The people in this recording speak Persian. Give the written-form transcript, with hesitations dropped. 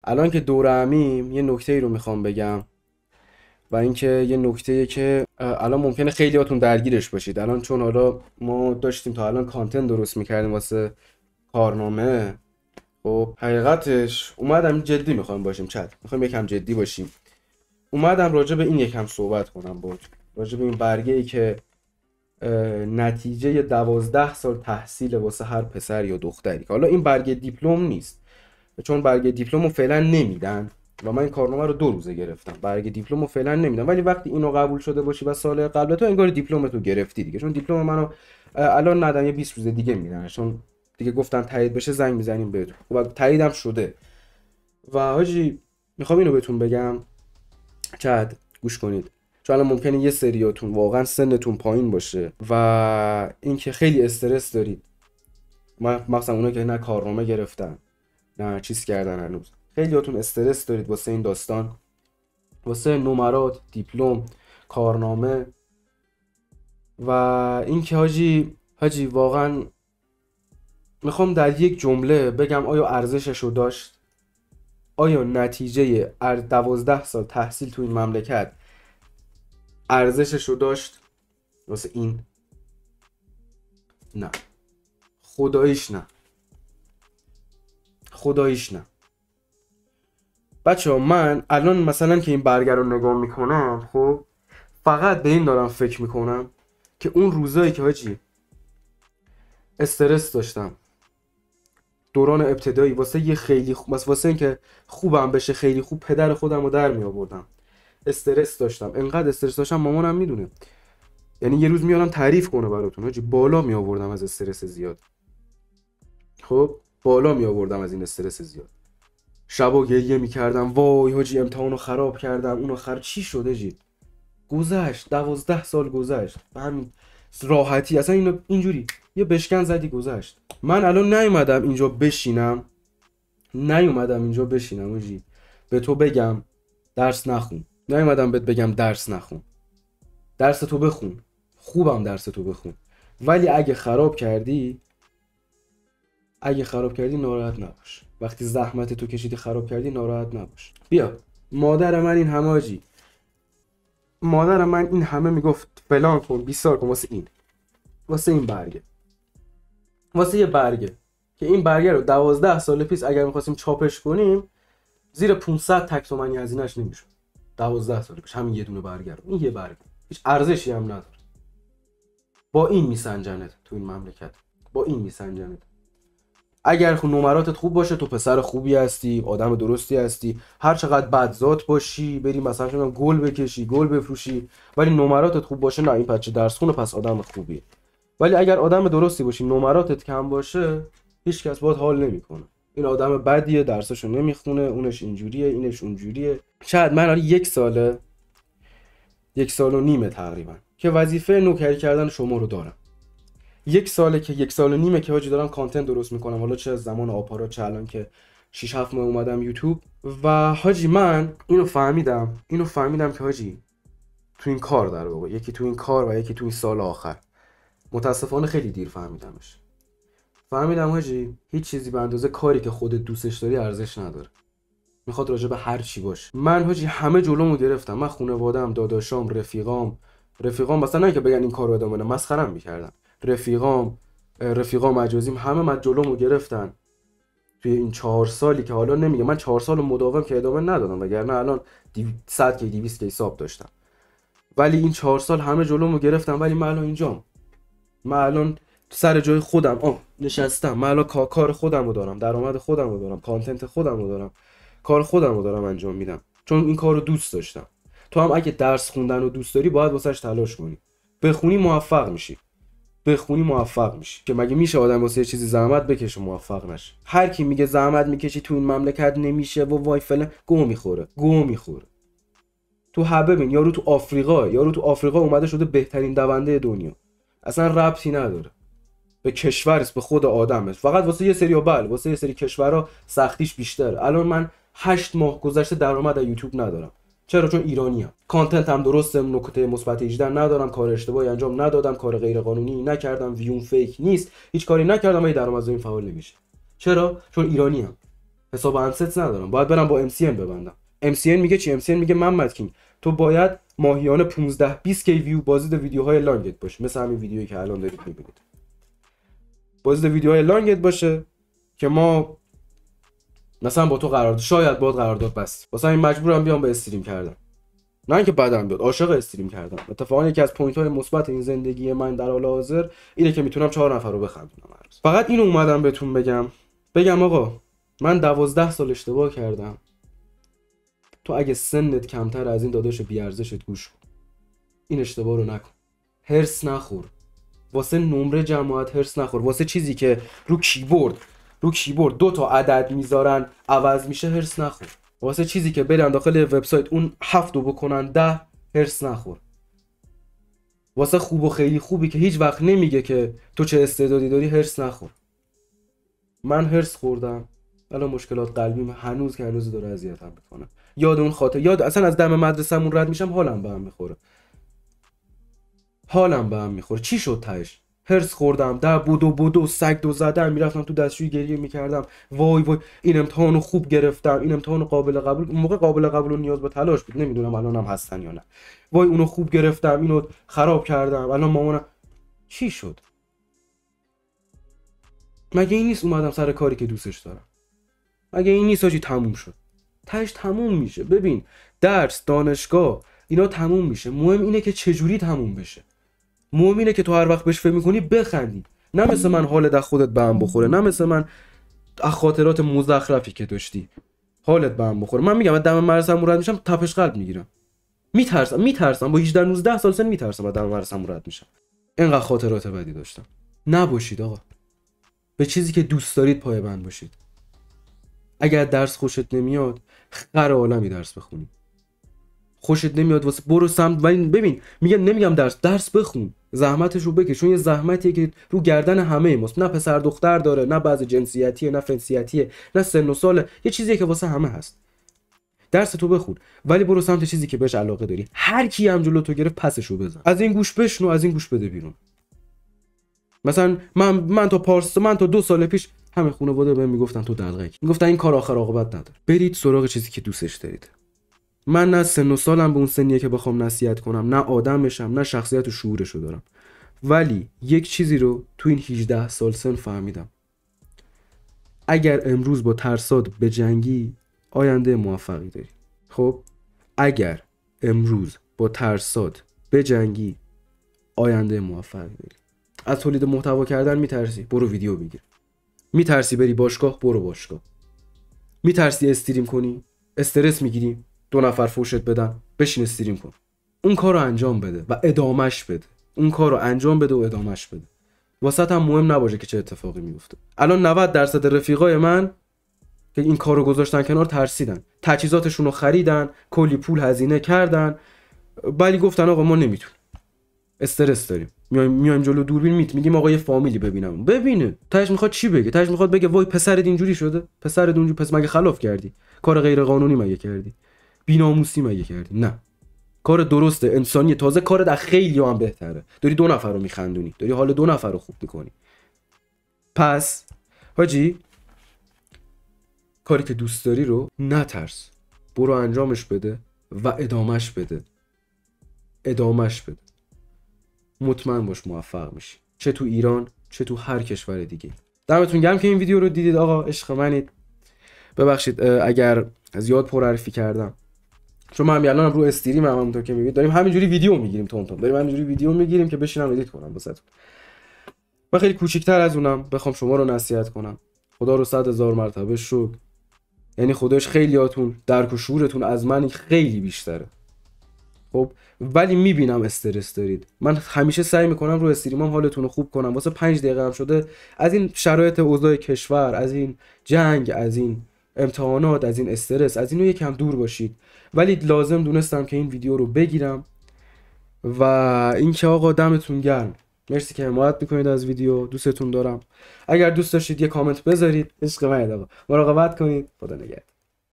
الان که دور همیم یه نکته رو میخوام بگم و اینکه یه نکته که الان ممکنه خیلیاتون درگیرش باشید. الان چون حالا ما داشتیم تا الان کانتنت درست میکردیم واسه کارنامه، خب حقیقتش اومدم جدی میخوام باشیم، میخوام یکم جدی باشیم. اومدم راجع به این یکم صحبت کنم بود، راجع به این برگه ای که نتیجه 12 سال تحصیل واسه هر پسر یا دختری، که حالا این برگه دیپلم نیست چون برگه دیپلم رو فعلا نمیدن و من این کارنامه رو 2 روزه گرفتم. برگه دیپلم رو فعلا نمیدن، ولی وقتی اینو قبول شده باشی و سال قبل تو انگار دیپلم تو گرفتی دیگه، چون دیپلم منو الان ندن، یه 20 روز دیگه میدن، چون دیگه گفتن تایید بشه زنگ میزنیم بهتون. خب تاییدم شده و حاجی میخوام اینو بهتون بگم، چقدر گوش کنید، چون الان ممکنه یه سریاتون واقعا سنتون پایین باشه و اینکه خیلی استرس دارید، مثلا اونایی که نه کارنامه گرفتن نه چیز کردن، هنوز خیلیاتون استرس دارید واسه این داستان، واسه نمرات، دیپلم، کارنامه و اینکه حاجی واقعا میخوام در یک جمله بگم آیا ارزشش رو داشت؟ آیا نتیجه 12 سال تحصیل تو این مملکت ارزشش رو داشت واسه این؟ نه، خداییش نه، خداییش نه. بچه ها من الان مثلا که این برگر رو نگاه میکنم، خب فقط به این دارم فکر میکنم که اون روزایی که حاجی استرس داشتم دوران ابتدایی واسه یه خیلی واسه این که خوبم بشه خیلی خوب پدر خودم رو در می آوردم، استرس داشتم، انقدر استرس داشتم مامانم میدونه، یعنی یه روز میارم تعریف کنه براتون حاجی، بالا می آوردم از استرس زیاد. خب بالا می آوردم از این استرس زیاد، شبا گریه میکردم وای حاجی امتحانو خراب کردم، اونو چی شده جی؟ گذشت، 12 سال گذشت به همین راحتی، اصلا اینو اینجوری یه بشکن زدی گذشت. من الان نیومدم اینجا بشینم حاجی به تو بگم درس نخون، نیومدم بهت بگم درس نخون، درس تو بخون، خوبم درس تو بخون، ولی اگه خراب کردی ناراحت نباش. وقتی زحمت تو کشیدی خراب کردی ناراحت نباش. بیا مادر من این همه میگفت فلان کن بیسار کن واسه این برگه، واسه یه برگه که این برگه رو 12 سال پیش اگر میخواستیم چاپش کنیم زیر 500 تک تومانی هزینه‌اش نمیشد. 12 سال پیش همین یه دونه برگه رو، این یه برگه هیچ ارزشی هم نداره. با این میسنجنت تو این مملکت، با این میسنجنت. اگر نمراتت خوب باشه تو پسر خوبی هستی، آدم درستی هستی، هر چقدر بدذات باشی بری مثلا شما گل بکشی، گل بفروشی، ولی نمراتت خوب باشه نه این بچه درس خونه پس آدم خوبیه. ولی اگر آدم درستی باشی نمراتت کم باشه هیچ کس باهات حال نمیکنه، این آدم بدیه، درسشو نمیخونه، اونش اینجوریه اینش اونجوریه. شاید من الان 1 سال و نیمه تقریبا که وظیفه نوکری کردن شما رو دارم. 1 ساله که 1 سال و نیمه که حاجی دارم کانتنت درست میکنم، حالا چه از زمان آپارا چه الان که 6-7 ماه اومدم یوتیوب. و حاجی من اینو فهمیدم که حاجی تو این کار در واقع، یکی تو این کار و یکی تو این سال آخر، متاسفانه خیلی دیر فهمیدم حاجی هیچ چیزی به اندازه کاری که خودت دوستش داری ارزش نداره. میخواد راجع به هر چی باشه. من حاجی همه جلومو گرفتم، من خانواده‌ام، داداشام، رفیقام مثلا نه که بگن این کارو ادامه بده، مسخره‌ام می‌کردن. رفیقام مجازیم همه من جلومو گرفتن توی این 4 سالی که حالا نمیگه من 4 سال مداوم که ادامه ندادم، وگرنه الان 100 کی 200 کی حساب داشتم، ولی این 4 سال همه جلومو گرفتن. ولی من الان اینجام، من الان سر جای خودم نشستم، من الان کار خودم رو دارم، درآمد خودم رو دارم، کانتنت خودم رو دارم، کار خودم رو دارم انجام میدم چون این کار رو دوست داشتم. تو هم اگه درس خوندن رو دوست داری باید واسش تلاش کنی، بخونی موفق میشی که مگه میشه آدم واسه یه چیزی زحمت بکشه موفق نشه؟ هر کی میگه زحمت میکشی تو این مملکت نمیشه و وای فلان، گو میخوره. تو ببین یارو تو آفریقا اومده شده بهترین دونده دنیا، اصلا ربطی نداره به کشورست، به خود آدمه، فقط واسه یه سری واسه یه سری کشورها سختیش بیشتره. الان من 8 ماه گذشته درآمد از یوتیوب ندارم. چرا؟ چون ایرانیام، کانتنت هم درسته، نکته مثبت 18 ندارم، کار اشتباهی انجام ندادم، کار غیر قانونی نکردم، ویوم فیک نیست، هیچ کاری نکردم، ولی درآمد این فعال نمیشه. چرا؟ چون ایرانیام. حساب انست ندارم، باید برم با MCN ببندم. MCN میگه چی؟ MCN میگه محمد کینگ تو باید ماهیانه 15-20 کی ویو بازدید ویدیوهای لانگت باشه، مثل همین ویدیویی که الان دارید میبینید. بازدید ویدیوهای لانگت باشه که ما مثلا با تو قرارداد، شاید باید قرارداد بس، واسه این مجبورم بیام به استریم کردن. نه اینکه بعدم بیاد، عاشق استریم کردم. اتفاقا یکی از پوینت های مثبت این زندگی من در حال حاضر اینه که میتونم 4 نفر رو بخندونم هر روز. فقط اینو اومدم بهتون بگم آقا من 12 سال اشتباه کردم. تو اگه سنت کمتر از این داداش بی ارزشت گوش کن. این اشتباه رو نکن. هرس نخور. واسه نمره جماعت هرس نخور. واسه چیزی که رو کیبورد 2 تا عدد میذارن عوض میشه هرس نخور. واسه چیزی که برن داخل وبسایت اون 7 رو بکنن 10 هرس نخور. واسه خوب و خیلی خوبی که هیچ وقت نمیگه که تو چه استعدادی داری هرس نخور. من هرس خوردم. الان مشکلات قلبیم هنوز داره اذیتم میکنه. یاد اون خاطر، یاد اصلا از دم مدرسه‌مون رد میشم حالم به هم میخوره. چی شد تهش؟ هرس خوردم، در بودو سگ دو زدم، میرفتم تو دستشویی گریه میکردم، وای این امتحانو خوب گرفتم، این امتحان قابل قبول، اون موقع قابل قبول و نیاز به تلاش بود، نمیدونم الانم هستن یا نه، وای اونو خوب گرفتم، اینو خراب کردم، الان مامانم. چی شد؟ مگه این نیست اومدم سر کاری که دوستش دارم؟ مگه این نیست آجی تموم شد؟ تهش تموم میشه. ببین درس، دانشگاه اینا تموم میشه، مهم اینه که چجوری تموم بشه. مهم اینه که تو هر وقت بهش فکر میکنی بخندی، نه مثل من حالت از خودت به هم بخوره، نه مثل من از خاطرات مزخرفی که داشتی حالت به هم بخوره. من میگم من دم مدرسه‌ام رد میشم تپش قلب میگیرم، میترسم با 18-19 سال سن میترسم از دم مدرسه‌ام رد میشم، اینقدر خاطرات بدی داشتم. نباشید آقا، به چیزی که دوست دارید پایبند باشید. اگر درس خوشت نمیاد خر عالمی درس بخونی، خوشت نمیاد واسه برو سمت. ولی ببین نمیگم درس بخون، زحمتش رو بکش، چون یه زحمتیه که رو گردن همه ماست، نه پسر دختر داره، نه بعض جنسیتیه، نه فنسیتیه، نه سن و ساله، یه چیزیه که واسه همه هست. درس تو بخون ولی برو سمت چیزی که بهش علاقه داری. هر کی هم جلو تو گرفت پسشو بزن، از این گوش بشنو، از این گوش بده بیرون. مثلا من تا 2 سال پیش همه خانواده بهم میگفتن تو دلغک، میگفتن این کار آخر عاقبت نداره، برید سراغ چیزی که دوستش دارید. من نه سن و سالم به اون سنیه که بخوام نصیحت کنم، نه آدمشم، نه شخصیت و شعورشو دارم، ولی یک چیزی رو تو این 18 سال سن فهمیدم: اگر امروز با ترسات بجنگی آینده موفقی داری. خب اگر امروز با ترسات بجنگی آینده موفقی داری. از تولید محتوا کردن میترسی؟ برو ویدیو بگیر. میترسی بری باشگاه؟ برو باشگاه. میترسی استریم کنی؟ استرس میگیری 2 نفر فوشت بدن؟ بشین استریم کن. اون کارو انجام بده و ادامش بده. واسط هم مهم نباشه که چه اتفاقی میفته. الان 90% رفیقای من که این کارو گذاشتن کنار ترسیدن، تجهیزاتشون رو خریدن، کلی پول هزینه کردن، ولی گفتن آقا ما نمیتونیم، استرس داریم، میایم جلو دوربین میگیم آقا یه فامیلی ببینه. تاش میخواد چی بگه؟ تاش میخواد بگه وای پسرت اینجوری شده، پسرت اونجوری، پس مگه خلاف کردی؟ کار غیر قانونی مگه کردی؟ بی‌ناموسی مگه کردی؟ نه، کار درسته، انسانی، تازه کارت از خیلی هم بهتره. داری 2 نفر رو میخندونی، داری حال 2 نفر رو خوب میکنی. پس حاجی کاری که دوست داری رو نترس، برو انجامش بده و ادامش بده. مطمئن باش موفق میشی، چه تو ایران چه تو هر کشور دیگه. دمتون گرم که این ویدیو رو دیدید آقا، عشق منید. ببخشید اگر زیاد پرحرفی کردم، چون من الان رو استریم همونطور که میبینید داریم همینجوری ویدیو میگیریم، داریم همینجوری ویدیو میگیریم که بشینم ادیت کنم واسهتون. من خیلی کوچیک‌تر از اونم بخوام شما رو نصیحت کنم، خدا رو 100,000 مرتبه شکر، یعنی خودش خیلیاتون درک و شعورتون از من خیلی بیشتره. خب ولی میبینم استرس دارید. من همیشه سعی میکنم رو استریمام حالتون رو خوب کنم، واسه 5 دقیقه هم شده از این شرایط اوضاع کشور، از این جنگ، از این امتحانات، از این استرس، از اینو یکم دور باشید. ولی لازم دونستم که این ویدیو رو بگیرم. و اینکه آقا دمتون گرم، مرسی که حمایت میکنید از ویدیو، دوستتون دارم. اگر دوست داشتید یه کامنت بذارید، عشق منید آقا، مراقبت کنید، خدا نگهدار.